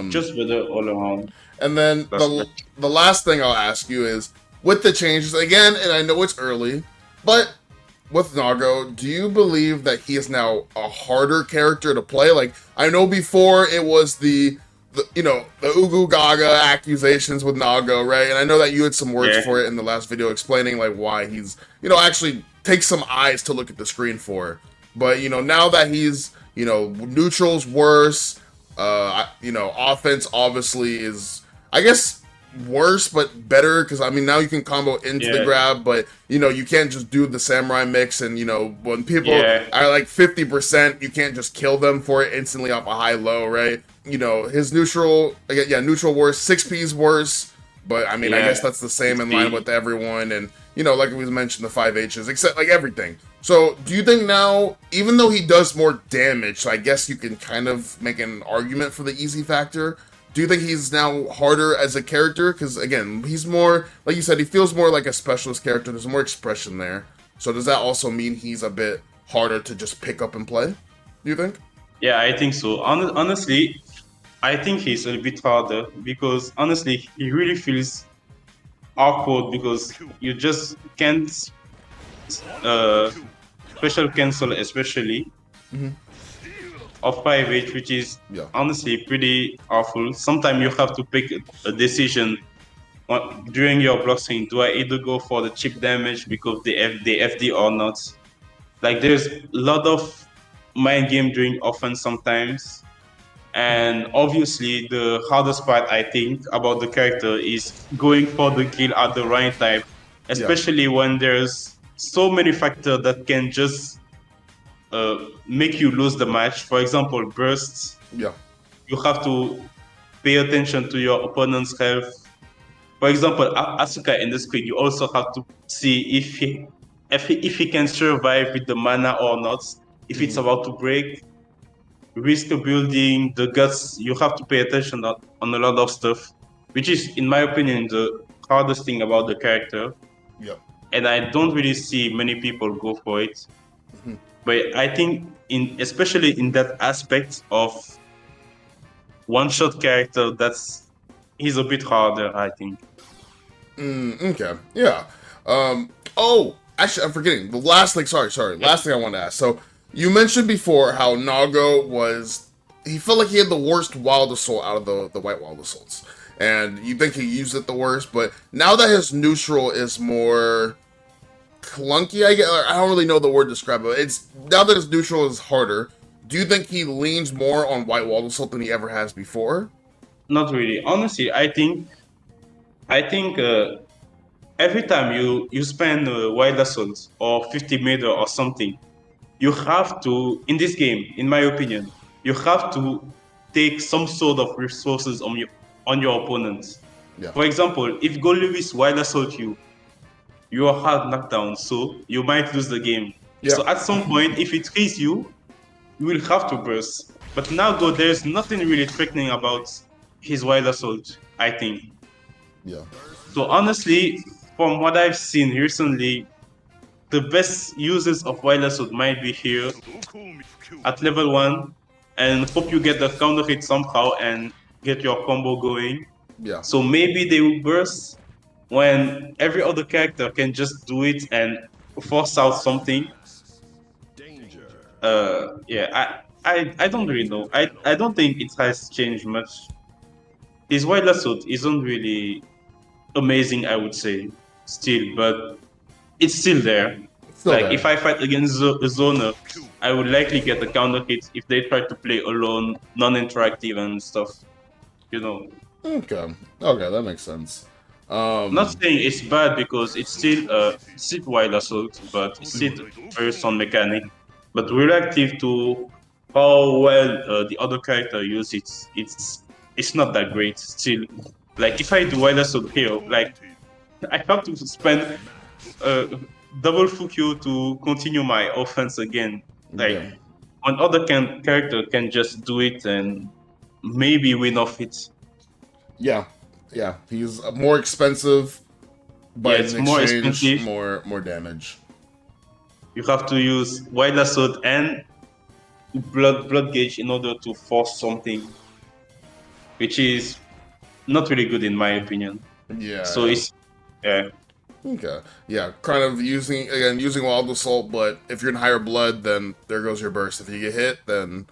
Just better all around. And then the last thing I'll ask you is, with the changes again, and I know it's early, but with Nago, do you believe that he is now a harder character to play? Like I know before it was the Ugu Gaga accusations with Nago, right? And I know that you had some words for it in the last video explaining like why he's actually takes some eyes to look at the screen for. But now that he's neutral's worse, offense obviously is, I guess, worse but better because I mean now you can combo into the grab, but you can't just do the samurai mix, and when people are like 50%, you can't just kill them for it instantly off a high-low, right? His neutral worse, 6P's worse, but I mean I guess that's the same in line with everyone, and like we mentioned, the 5H's, except like everything. So do you think now, even though he does more damage, so I guess you can kind of make an argument for the easy factor, do you think he's now harder as a character? Because again, he's more, like you said, he feels more like a specialist character. There's more expression there. So does that also mean he's a bit harder to just pick up and play? Do you think? Yeah, I think so. Honestly, I think he's a bit harder because honestly, he really feels awkward because you just can't special cancel, especially of 5H, which is honestly pretty awful. Sometimes you have to pick a decision during your block swing, do I either go for the chip damage because the FD or not? Like there's a lot of mind game during offense sometimes. And obviously the hardest part I think about the character is going for the kill at the right time, Yeah. especially when there's so many factors that can just make you lose the match. For example, bursts. Yeah. You have to pay attention to your opponent's health. For example, Asuka in the screen, you also have to see if he can survive with the mana or not. If it's about to break, risk building, the guts, you have to pay attention on a lot of stuff, which is, in my opinion, the hardest thing about the character. Yeah. And I don't really see many people go for it. But I think, especially in that aspect of one-shot character, he's a bit harder, I think. Okay. Yeah. Oh, actually, I'm forgetting the last thing. Sorry. Last thing I want to ask. So you mentioned before how Nago was. He felt like he had the worst Wild Assault out of the White Wild Assaults, and you think he used it the worst. But now that his neutral is more clunky, I don't really know the word to describe it. It's now that his neutral is harder. Do you think he leans more on White Wild Assault than he ever has before? Not really. Honestly, I think every time you spend wild assault or 50 meter or something, you have to, in this game, in my opinion, you have to take some sort of resources on your opponents. Yeah. For example, if Go Lewis wild assault you, you are hard knocked down, so you might lose the game. Yeah. So at some point, if it kills you, you will have to burst. But now Go, there's nothing really threatening about his wild assault, I think. Yeah. So honestly, from what I've seen recently, the best uses of wild assault might be here at level 1, and hope you get the counter hit somehow and get your combo going. Yeah. So maybe they will burst when every other character can just do it and force out something. I don't really know. I don't think it has changed much. His wild assault isn't really amazing, I would say, still, but it's still there. Still Like there. if I fight against a zoner, I would likely get a counter hit if they try to play alone, non-interactive and stuff. You know, Okay, that makes sense. not saying it's bad because it's still wild assault, but it's still very sound mechanic. But relative to how well the other character use it, it's not that great. Still, like if I do wild assault here, like I have to spend double Fukyo to continue my offense again. Like Yeah. one other character can just do it and maybe win off it. Yeah, he's more expensive, but it's in more exchange, expensive. more damage. You have to use wild assault and blood gauge in order to force something, which is not really good in my opinion. Yeah. So it's Okay. Yeah, kind of using Wild Assault, but if you're in higher blood, then there goes your burst. If you get hit, then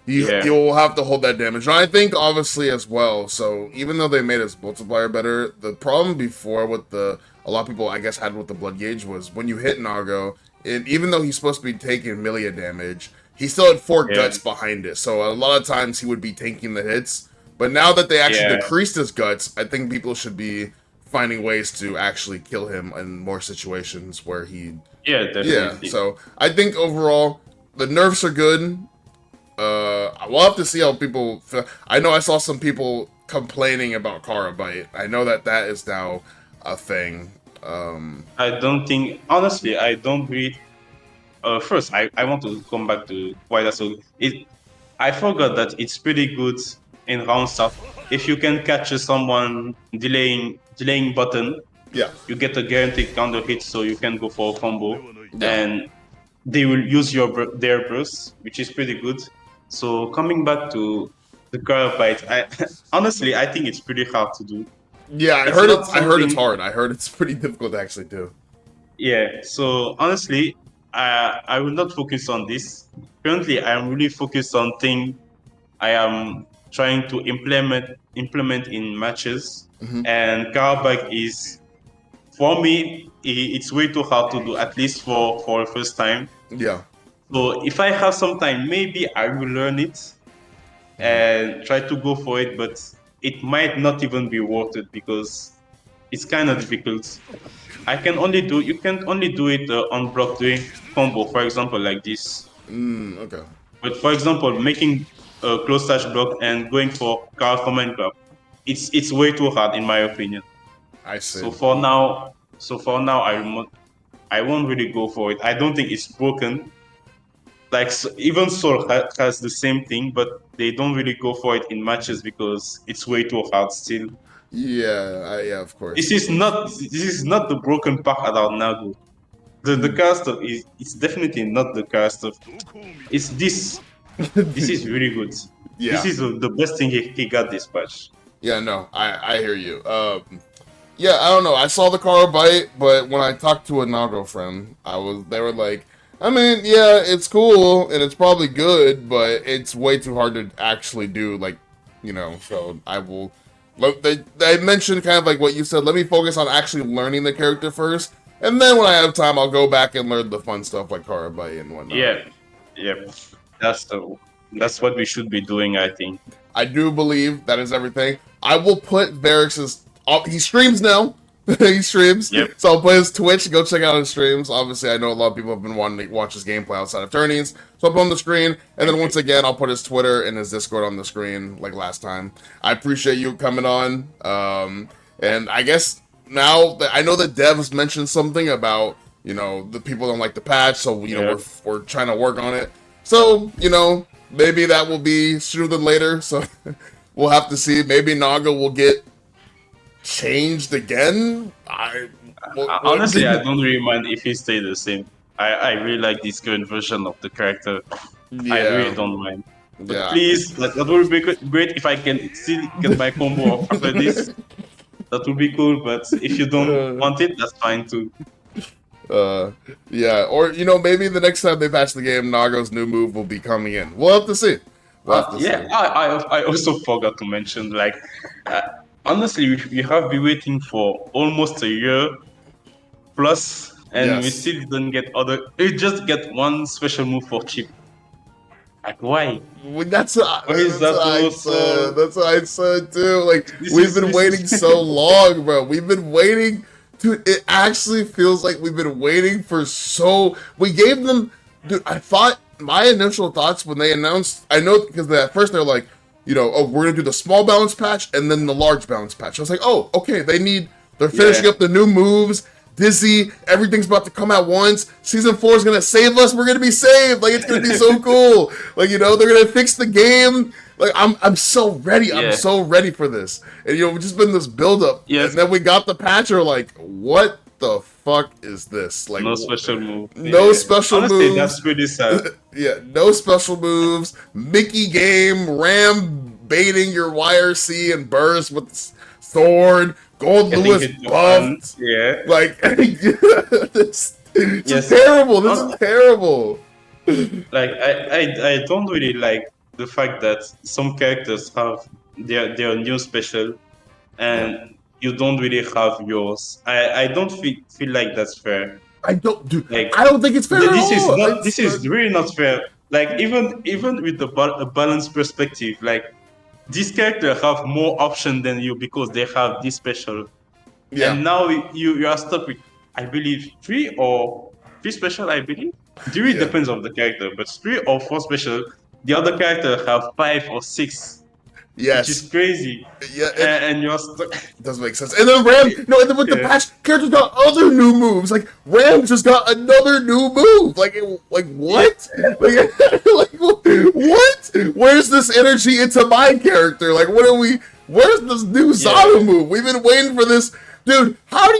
you'll have to hold that damage. And I think obviously as well. So even though they made his multiplier better, the problem before with a lot of people I guess had with the blood gauge was when you hit Nago, even though he's supposed to be taking Milia damage, he still had 4 guts behind it. So a lot of times he would be tanking the hits. But now that they actually decreased his guts, I think people should be finding ways to actually kill him in more situations where he... definitely. Yeah, so I think overall, the nerfs are good. We'll have to see how people feel. I know I saw some people complaining about Karabite. I know that is now a thing. I don't think, honestly, I don't really... first, I want to come back to why that's so... I forgot that it's pretty good in round stuff. If you can catch someone delaying button, you get a guaranteed counter hit, so you can go for a combo, and they will use their burst, which is pretty good. So coming back to the Karabite, honestly I think it's pretty hard to do. Yeah, I heard it's hard. I heard it's pretty difficult to actually do. Yeah, so honestly, I will not focus on this. Currently, I am really focused on thing I am trying to implement in matches. Mhm. And Karabakh is, for me, it's way too hard to do, at least for the first time. Yeah. So if I have some time, maybe I will learn it and try to go for it, but it might not even be worth it because it's kind of difficult. You can only do it on block doing combo, for example, like this. Okay. But for example, making a close touch block and going for card command grab, it's way too hard in my opinion. I see. So for now, I won't really go for it. I don't think it's broken. Like even Soul has the same thing, but they don't really go for it in matches because it's way too hard still. Yeah, of course. This is not the broken part about Nago. The card stuff is it's definitely not the card stuff. It's this. This is really good. Yeah. This is the best thing he got this patch. Yeah, no, I hear you. Yeah, I don't know. I saw the car bite, but when I talked to a Nago friend, they were like, I mean, yeah, it's cool and it's probably good, but it's way too hard to actually do. Like, so I will. They mentioned kind of like what you said. Let me focus on actually learning the character first, and then when I have time, I'll go back and learn the fun stuff like Karabai and whatnot. Yeah. That's what we should be doing, I think. I do believe that is everything. I will put Verix's. He streams now. He streams. Yep. So I'll put his Twitch. Go check out his streams. Obviously, I know a lot of people have been wanting to watch his gameplay outside of tourneys. So I'll put on the screen. And then once again, I'll put his Twitter and his Discord on the screen like last time. I appreciate you coming on. And I guess now that I know the devs mentioned something about, the people don't like the patch. So, we're trying to work on it. So, maybe that will be sooner than later. So we'll have to see. Maybe Naga will get changed again. Honestly, I don't really mind if he stay the same. I really like this current version of the character. Yeah. I really don't mind. But Yeah. please, that would be great if I can still get my combo after this. That would be cool, but if you don't want it, that's fine too. Yeah, or maybe the next time they patch the game, Nago's new move will be coming in. We'll have to see. I also forgot to mention, like, honestly, we have been waiting for almost a year plus, and we Yes. still didn't get we just get one special move for Chip. Like, why? That's what I also- said. That's what I said too. Like This we've is- been this waiting is- so long, bro. We've been waiting. Dude, it actually feels like we've been waiting for so. We gave them. Dude, I thought my initial thoughts when they announced. I know because at first they're like, oh, we're gonna do the small balance patch and then the large balance patch. I was like, oh, okay, they're finishing up the new moves. Dizzy, everything's about to come at once. Season 4 is gonna save us. We're gonna be saved. Like it's gonna be so cool. Like they're gonna fix the game. Like I'm so ready. Yeah. I'm so ready for this. And we've just been this build up. Yes. And then we got the patch. We're like, what the fuck is this? Like No special move. No special Honestly, moves. that's pretty sad. Yeah, no special moves. Mickey game, Ram baiting your YRC and burst with sword. Gold Getting Lewis hit buffed. Yeah. Like, it's Yes. terrible. This is terrible. Like I don't really like the fact that some characters have their new special and you don't really have yours. I don't feel like that's fair. I don't, dude. Like, I don't think it's fair at all. This is really not fair. Like even with a balanced perspective, like these characters have more option than you because they have this special. Yeah. And now you are stuck with, I believe, three special, I believe. It really depends on the character, but 3 or 4 special. The other character have 5 or 6, Yes. which is crazy. Yeah. And you're stuck. It doesn't make sense. And then Ram, and then with the patch, characters got other new moves. Like Ram just got another new move. Like what? Like what? Where's this energy into my character? Like where's this new Zato move? We've been waiting for this, dude. How do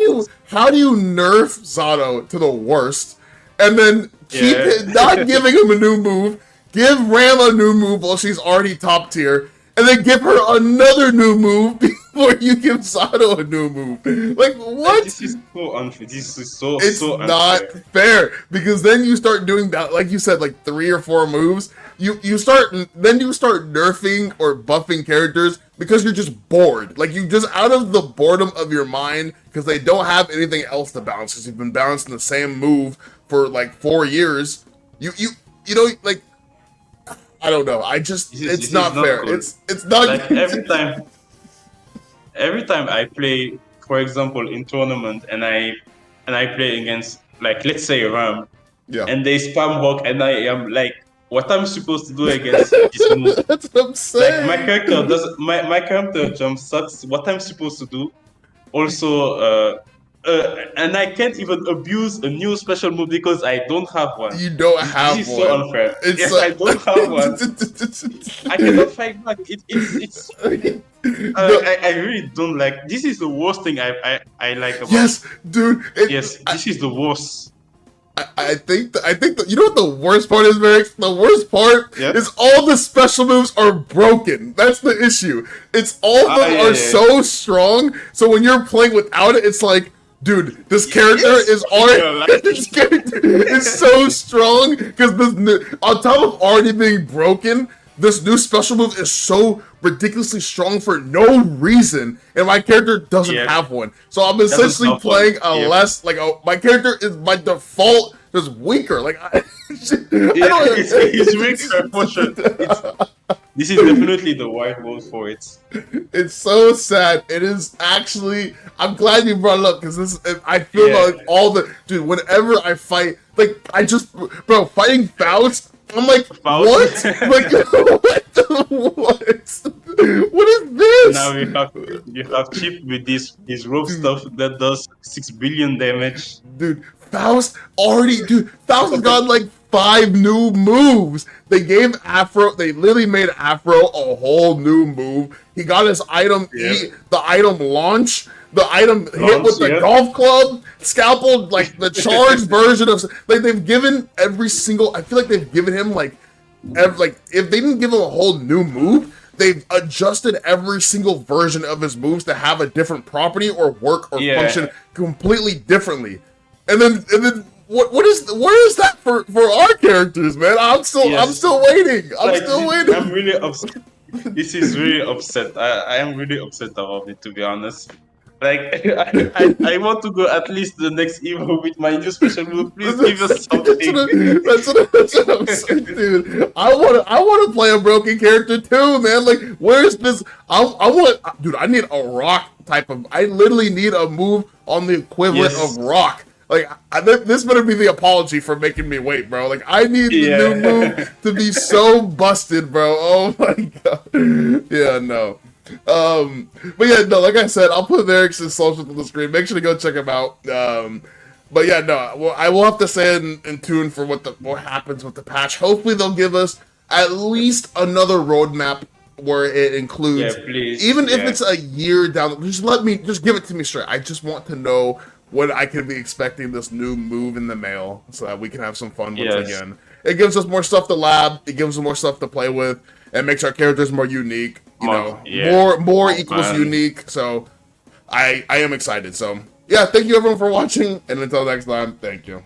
you nerf Zato to the worst, and then keep not giving him a new move? Give Ram a new move while she's already top tier, and then give her another new move before you give Sato a new move. Like, what? This is so unfair. This is so It's so not unfair. fair because then you start doing that, like you said, like 3 or 4 moves. You start nerfing or buffing characters because you're just bored. Like you just out of the boredom of your mind because they don't have anything else to balance because you've been balancing the same move for like 4 years. You know like I don't know. It's not fair. Cool. It's not like every time I play, for example, in tournament and I play against like let's say Ram, yeah. and they spam hawk and I am like what I'm supposed to do against this move. That's what I'm saying. Like my character jump sucks. What I'm supposed to do also and I can't even abuse a new special move because I don't have one. You don't have this is one. so unfair. I don't have one. I cannot fight back. It's I really don't like. This is the worst thing I like about. Yes, dude. This is the worst. I think that you know what the worst part is, Verix? The worst part is all the special moves are broken. That's the issue. It's all of them are so strong. So when you're playing without it, it's like, dude, this character is already this character is so strong because on top of already being broken, this new special move is so ridiculously strong for no reason, and my character doesn't have one. So I'm essentially playing a less like my character is by default just weaker. Like it's weaker for sure. This is definitely the right word for it. It's so sad. It is actually. I'm glad you brought it up because I feel like all the dude. Whenever I fight, like fighting Faust. I'm like, what? Like, what is this? Now you have Chip with his rope stuff that does 6 billion damage. Dude, Faust has got like 5 new moves. They literally made Afro a whole new move. He got his item, the item launch. The item hit with the golf club, scalpel, like the charged version of, like they've given every single. I feel like they've given him like if they didn't give him a whole new move, they've adjusted every single version of his moves to have a different property or work or function completely differently. And then where is that for our characters, man? I'm still waiting. I'm still waiting. I'm really upset. This is really upset. I am really upset about it, to be honest. Like I want to go at least the next Evo with my new special move. Please give us something. That's what I'm saying, dude. I want to play a broken character too, man. Like, where's this? I need a rock type of. I literally need a move on the equivalent of rock. Like, this better be the apology for making me wait, bro. Like, I need the new move to be so busted, bro. Oh my god. Yeah, no. But yeah, no, like I said, I'll put Verix's socials on the screen. Make sure to go check him out. But yeah, no, well, I will have to stay in tune for what happens with the patch. Hopefully they'll give us at least another roadmap where it includes, even if it's a year down, just give it to me straight. I just want to know when I can be expecting this new move in the mail so that we can have some fun once again. It gives us more stuff to lab, it gives us more stuff to play with, and makes our characters more unique. More equals unique. So I am excited. So yeah, thank you everyone for watching, and until next time, thank you.